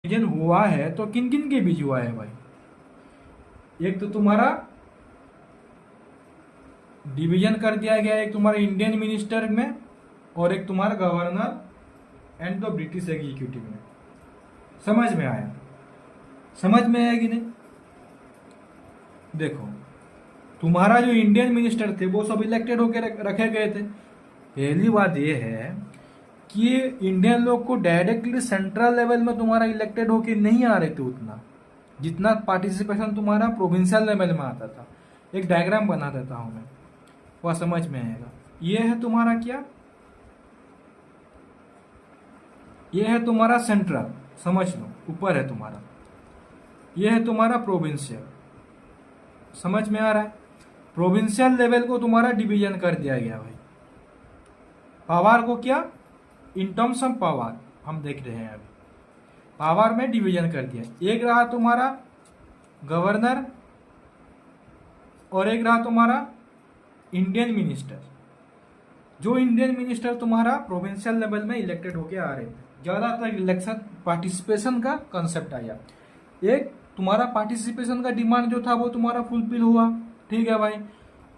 Division हुआ है तो किन किन के बीच हुआ है भाई? एक तो तुम्हारा डिवीजन कर दिया गया, एक तुम्हारे इंडियन मिनिस्टर में और एक तुम्हारा governor and the British executive में। समझ में आया? समझ में आया कि नहीं? देखो, तुम्हारा जो इंडियन मिनिस्टर थे वो सब इलेक्टेड होकर रखे गए थे। पहली बात ये है कि इंडियन लोग को डायरेक्टली सेंट्रल लेवल में तुम्हारा इलेक्टेड होके नहीं आ रहे थे उतना, जितना पार्टिसिपेशन तुम्हारा प्रोविंशियल लेवल में आता था। एक डायग्राम बना देता हूं मैं, वह समझ में आएगा। ये है तुम्हारा क्या, ये है तुम्हारा सेंट्रल, समझ लो ऊपर है तुम्हारा। ये है तुम्हारा प्रोविंशियल, समझ में आ रहा है? प्रोविंशियल लेवल को तुम्हारा डिवीजन कर दिया गया भाई। पावर को क्या, इन टर्म्स ऑफ पावर हम देख रहे हैं अभी, पावर में डिवीजन कर दिया। एक रहा तुम्हारा गवर्नर और एक रहा तुम्हारा इंडियन मिनिस्टर। जो इंडियन मिनिस्टर तुम्हारा प्रोविंशियल लेवल में इलेक्टेड होके आ रहे थे, ज्यादातर इलेक्शन पार्टिसिपेशन का कंसेप्ट आया। एक तुम्हारा पार्टिसिपेशन का डिमांड जो था वो तुम्हारा फुलफिल हुआ, ठीक है भाई।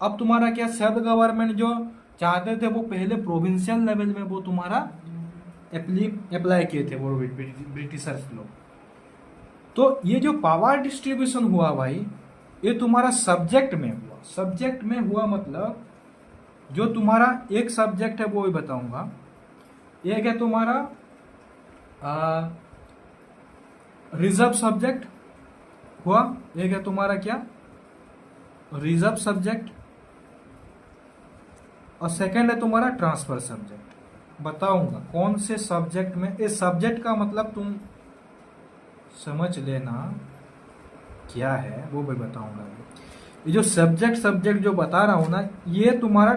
अब तुम्हारा क्या, सेल्फ गवर्नमेंट जो चाहते थे वो पहले प्रोविंशियल लेवल में वो तुम्हारा अप्लाई किए थे वो ब्रिटिशर्स लोग। तो ये जो पावर डिस्ट्रीब्यूशन हुआ भाई, ये तुम्हारा सब्जेक्ट में हुआ। सब्जेक्ट में हुआ मतलब जो तुम्हारा एक सब्जेक्ट है वो भी बताऊंगा। एक है तुम्हारा रिजर्व सब्जेक्ट हुआ, एक है तुम्हारा क्या, रिजर्व सब्जेक्ट, और सेकंड है तुम्हारा ट्रांसफर सब्जेक्ट। बताऊंगा कौन से सब्जेक्ट में, इस सब्जेक्ट का मतलब तुम समझ लेना क्या है वो भी बताऊंगा। ये जो सब्जेक्ट जो बता रहा हूं ना, ये तुम्हारा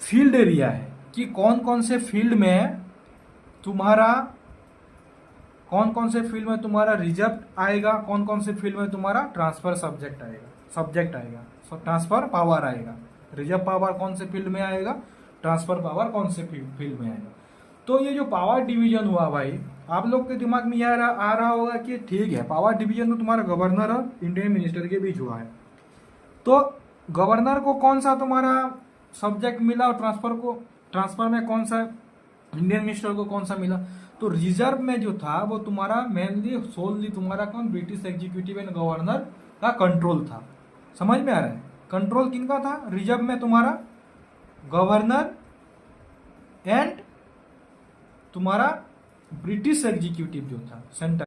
फील्ड एरिया है कि कौन कौन से फील्ड में तुम्हारा, कौन कौन से फील्ड में तुम्हारा रिजर्व आएगा, कौन कौन से फील्ड में तुम्हारा ट्रांसफर सब्जेक्ट आएगा, ट्रांसफर पावर आएगा। रिजर्व पावर कौन से फील्ड में आएगा, ट्रांसफर पावर कौन से फील्ड में आएगा। तो ये जो पावर डिवीजन हुआ भाई, आप लोग के दिमाग में यह आ रहा होगा कि ठीक है, पावर डिवीजन तो तुम्हारा गवर्नर और इंडियन मिनिस्टर के बीच हुआ है, तो गवर्नर को कौन सा तुम्हारा सब्जेक्ट मिला और ट्रांसफर में कौन सा, इंडियन मिनिस्टर को कौन सा मिला। तो रिजर्व में जो था वो तुम्हारा मेनली सोलली तुम्हारा कौन, ब्रिटिश एग्जीक्यूटिव एंड गवर्नर का कंट्रोल था। समझ में आ रहा है? कंट्रोल किनका था? रिजर्व में तुम्हारा गवर्नर एंड तुम्हारा ब्रिटिश एग्जीक्यूटिव जो था सेंटर।